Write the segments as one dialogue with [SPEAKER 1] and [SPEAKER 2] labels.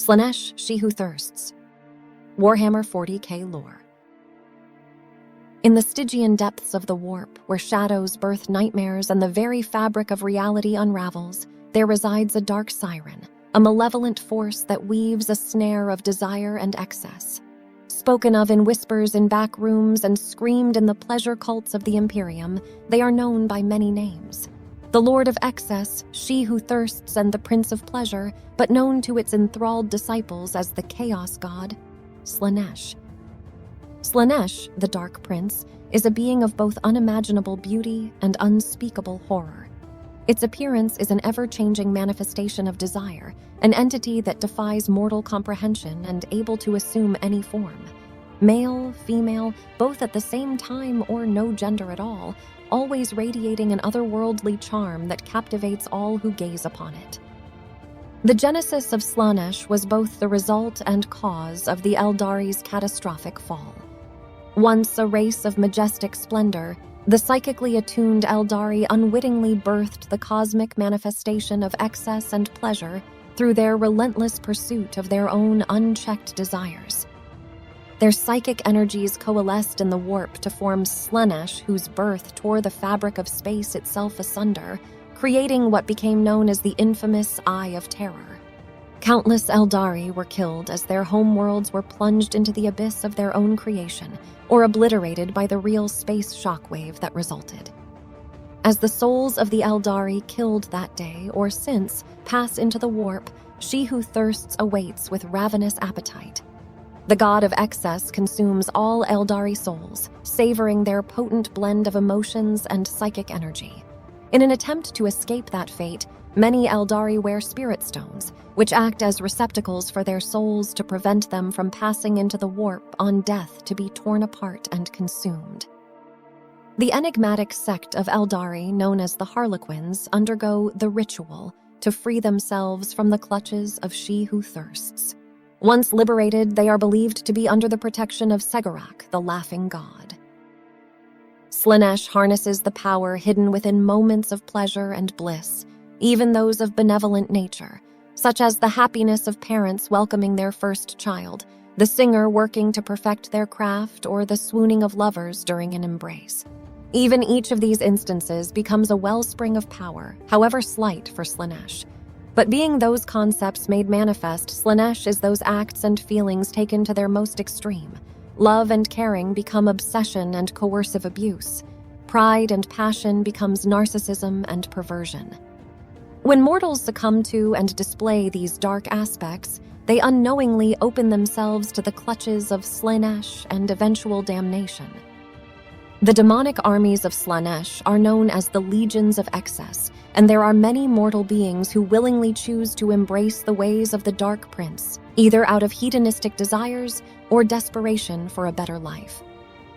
[SPEAKER 1] Slaanesh, She Who Thirsts. Warhammer 40k lore. In the Stygian depths of the warp, where shadows birth nightmares and the very fabric of reality unravels, there resides a dark siren, a malevolent force that weaves a snare of desire and excess. Spoken of in whispers in back rooms and screamed in the pleasure cults of the Imperium, they are known by many names. The Lord of Excess, She Who Thirsts, and the Prince of Pleasure, but known to its enthralled disciples as the Chaos God Slaanesh. Slaanesh, the Dark Prince, is a being of both unimaginable beauty and unspeakable horror. Its appearance is an ever-changing manifestation of desire, an entity that defies mortal comprehension and able to assume any form. Male, female, both at the same time or no gender at all, always radiating an otherworldly charm that captivates all who gaze upon it. The genesis of Slaanesh was both the result and cause of the Eldari's catastrophic fall. Once a race of majestic splendor, the psychically attuned Eldari unwittingly birthed the cosmic manifestation of excess and pleasure through their relentless pursuit of their own unchecked desires. Their psychic energies coalesced in the warp to form Slaanesh, whose birth tore the fabric of space itself asunder, creating what became known as the infamous Eye of Terror. Countless Eldari were killed as their homeworlds were plunged into the abyss of their own creation, or obliterated by the real space shockwave that resulted. As the souls of the Eldari killed that day or since pass into the warp, She Who Thirsts awaits with ravenous appetite. The god of excess consumes all Eldari souls, savoring their potent blend of emotions and psychic energy. In an attempt to escape that fate, many Eldari wear spirit stones, which act as receptacles for their souls to prevent them from passing into the warp on death to be torn apart and consumed. The enigmatic sect of Eldari, known as the Harlequins, undergo the ritual to free themselves from the clutches of She Who Thirsts. Once liberated, they are believed to be under the protection of Segarak, the Laughing God. Slaanesh harnesses the power hidden within moments of pleasure and bliss, even those of benevolent nature, such as the happiness of parents welcoming their first child, the singer working to perfect their craft, or the swooning of lovers during an embrace. Even each of these instances becomes a wellspring of power, however slight for Slaanesh. But being those concepts made manifest, Slaanesh is those acts and feelings taken to their most extreme. Love and caring become obsession and coercive abuse. Pride and passion becomes narcissism and perversion. When mortals succumb to and display these dark aspects, they unknowingly open themselves to the clutches of Slaanesh and eventual damnation. The demonic armies of Slaanesh are known as the Legions of Excess, and there are many mortal beings who willingly choose to embrace the ways of the Dark Prince, either out of hedonistic desires or desperation for a better life.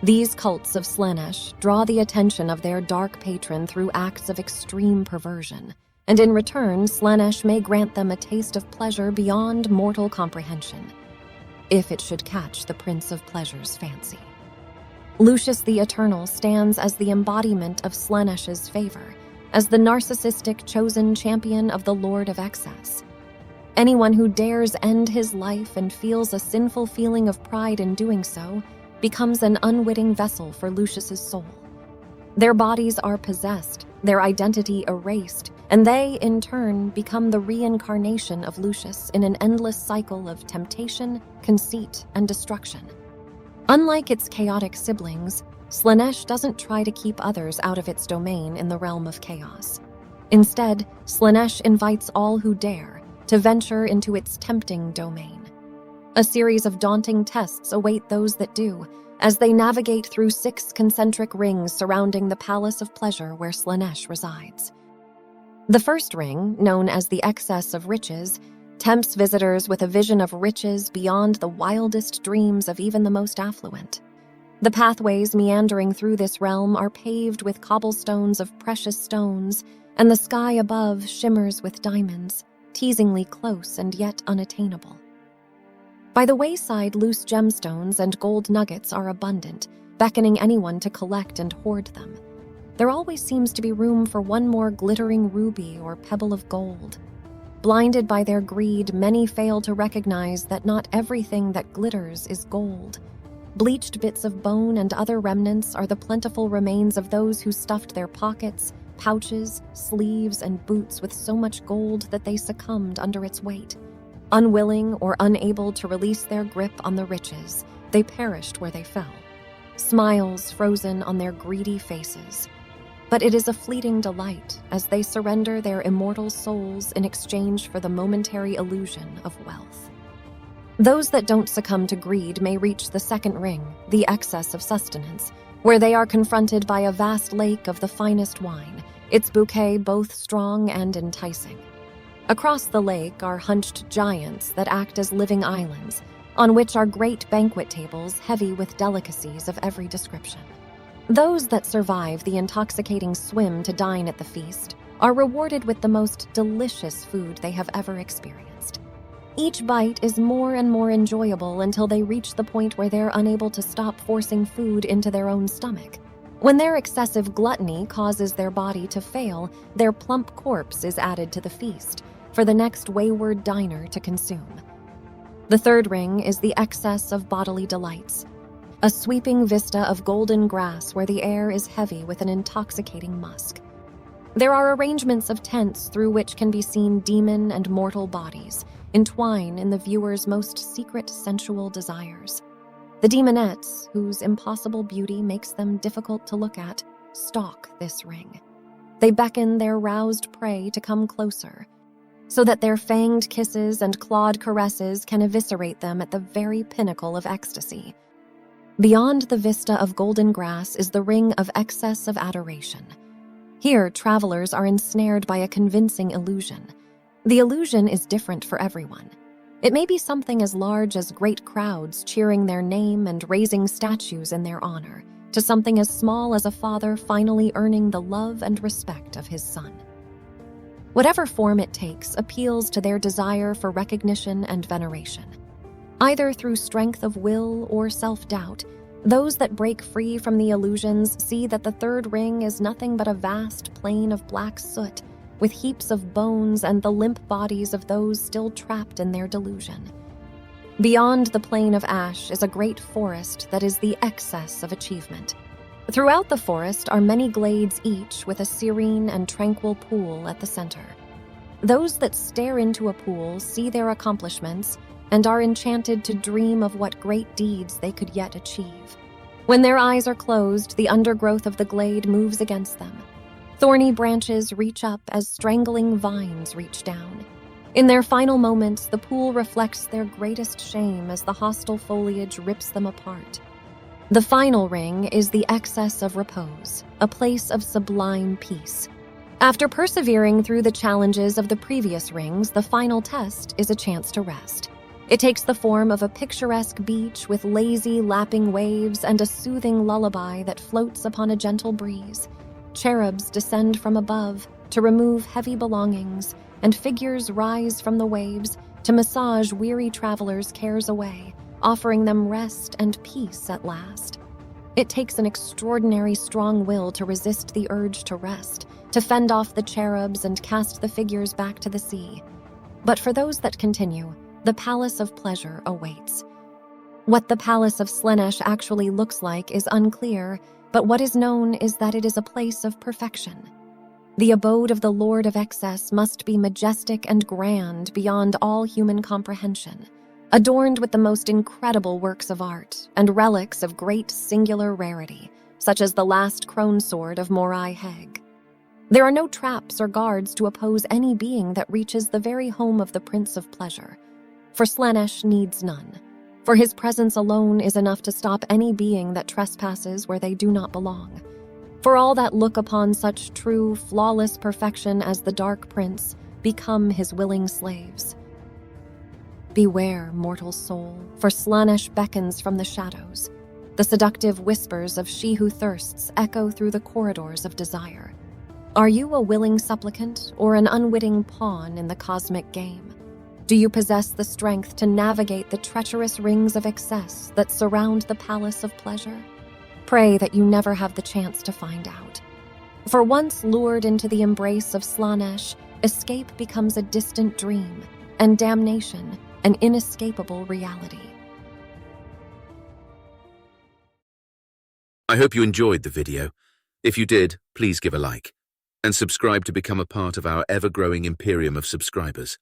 [SPEAKER 1] These cults of Slaanesh draw the attention of their dark patron through acts of extreme perversion, and in return, Slaanesh may grant them a taste of pleasure beyond mortal comprehension, if it should catch the Prince of Pleasure's fancy. Lucius the Eternal stands as the embodiment of Slaanesh's favor, as the narcissistic chosen champion of the Lord of Excess. Anyone who dares end his life and feels a sinful feeling of pride in doing so becomes an unwitting vessel for Lucius's soul. Their bodies are possessed, their identity erased, and they, in turn, become the reincarnation of Lucius in an endless cycle of temptation, conceit, and destruction. Unlike its chaotic siblings, Slaanesh doesn't try to keep others out of its domain in the realm of chaos. Instead, Slaanesh invites all who dare to venture into its tempting domain. A series of daunting tests await those that do, as they navigate through 6 concentric rings surrounding the Palace of Pleasure where Slaanesh resides. The first ring, known as the Excess of Riches, tempts visitors with a vision of riches beyond the wildest dreams of even the most affluent. The pathways meandering through this realm are paved with cobblestones of precious stones, and the sky above shimmers with diamonds, teasingly close and yet unattainable. By the wayside, loose gemstones and gold nuggets are abundant, beckoning anyone to collect and hoard them. There always seems to be room for one more glittering ruby or pebble of gold. Blinded by their greed, many fail to recognize that not everything that glitters is gold. Bleached bits of bone and other remnants are the plentiful remains of those who stuffed their pockets, pouches, sleeves, and boots with so much gold that they succumbed under its weight. Unwilling or unable to release their grip on the riches, they perished where they fell, smiles frozen on their greedy faces. But it is a fleeting delight as they surrender their immortal souls in exchange for the momentary illusion of wealth. Those that don't succumb to greed may reach the second ring, the Excess of Sustenance, where they are confronted by a vast lake of the finest wine, its bouquet both strong and enticing. Across the lake are hunched giants that act as living islands, on which are great banquet tables heavy with delicacies of every description. Those that survive the intoxicating swim to dine at the feast are rewarded with the most delicious food they have ever experienced. Each bite is more and more enjoyable until they reach the point where they're unable to stop forcing food into their own stomach. When their excessive gluttony causes their body to fail, their plump corpse is added to the feast for the next wayward diner to consume. The third ring is the excess of bodily delights, a sweeping vista of golden grass where the air is heavy with an intoxicating musk. There are arrangements of tents through which can be seen demon and mortal bodies entwine in the viewer's most secret sensual desires. The demonettes, whose impossible beauty makes them difficult to look at, stalk this ring. They beckon their roused prey to come closer, so that their fanged kisses and clawed caresses can eviscerate them at the very pinnacle of ecstasy. Beyond the vista of golden grass is the ring of Excess of Adoration. Here, travelers are ensnared by a convincing illusion. The illusion is different for everyone. It may be something as large as great crowds cheering their name and raising statues in their honor, to something as small as a father finally earning the love and respect of his son. Whatever form it takes appeals to their desire for recognition and veneration. Either through strength of will or self-doubt, those that break free from the illusions see that the third ring is nothing but a vast plain of black soot, with heaps of bones and the limp bodies of those still trapped in their delusion. Beyond the plain of ash is a great forest that is the excess of achievement. Throughout the forest are many glades, each with a serene and tranquil pool at the center. Those that stare into a pool see their accomplishments and are enchanted to dream of what great deeds they could yet achieve. When their eyes are closed, the undergrowth of the glade moves against them. Thorny branches reach up as strangling vines reach down. In their final moments, the pool reflects their greatest shame as the hostile foliage rips them apart. The final ring is the Excess of Repose, a place of sublime peace. After persevering through the challenges of the previous rings, the final test is a chance to rest. It takes the form of a picturesque beach with lazy, lapping waves and a soothing lullaby that floats upon a gentle breeze. Cherubs descend from above to remove heavy belongings, and figures rise from the waves to massage weary travelers' cares away, offering them rest and peace at last. It takes an extraordinary strong will to resist the urge to rest, to fend off the cherubs and cast the figures back to the sea. But for those that continue, the Palace of Pleasure awaits. What the Palace of Slaanesh actually looks like is unclear, but what is known is that it is a place of perfection. The abode of the Lord of Excess must be majestic and grand beyond all human comprehension, adorned with the most incredible works of art and relics of great singular rarity, such as the last crone sword of Morai Heg. There are no traps or guards to oppose any being that reaches the very home of the Prince of Pleasure, for Slaanesh needs none. For his presence alone is enough to stop any being that trespasses where they do not belong. For all that look upon such true, flawless perfection as the Dark Prince become his willing slaves. Beware, mortal soul, for Slaanesh beckons from the shadows. The seductive whispers of she who thirsts echo through the corridors of desire. Are you a willing supplicant or an unwitting pawn in the cosmic game? Do you possess the strength to navigate the treacherous rings of excess that surround the Palace of Pleasure? Pray that you never have the chance to find out. For once lured into the embrace of Slaanesh, escape becomes a distant dream, and damnation an inescapable reality.
[SPEAKER 2] I hope you enjoyed the video. If you did, please give a like and subscribe to become a part of our ever-growing Imperium of subscribers.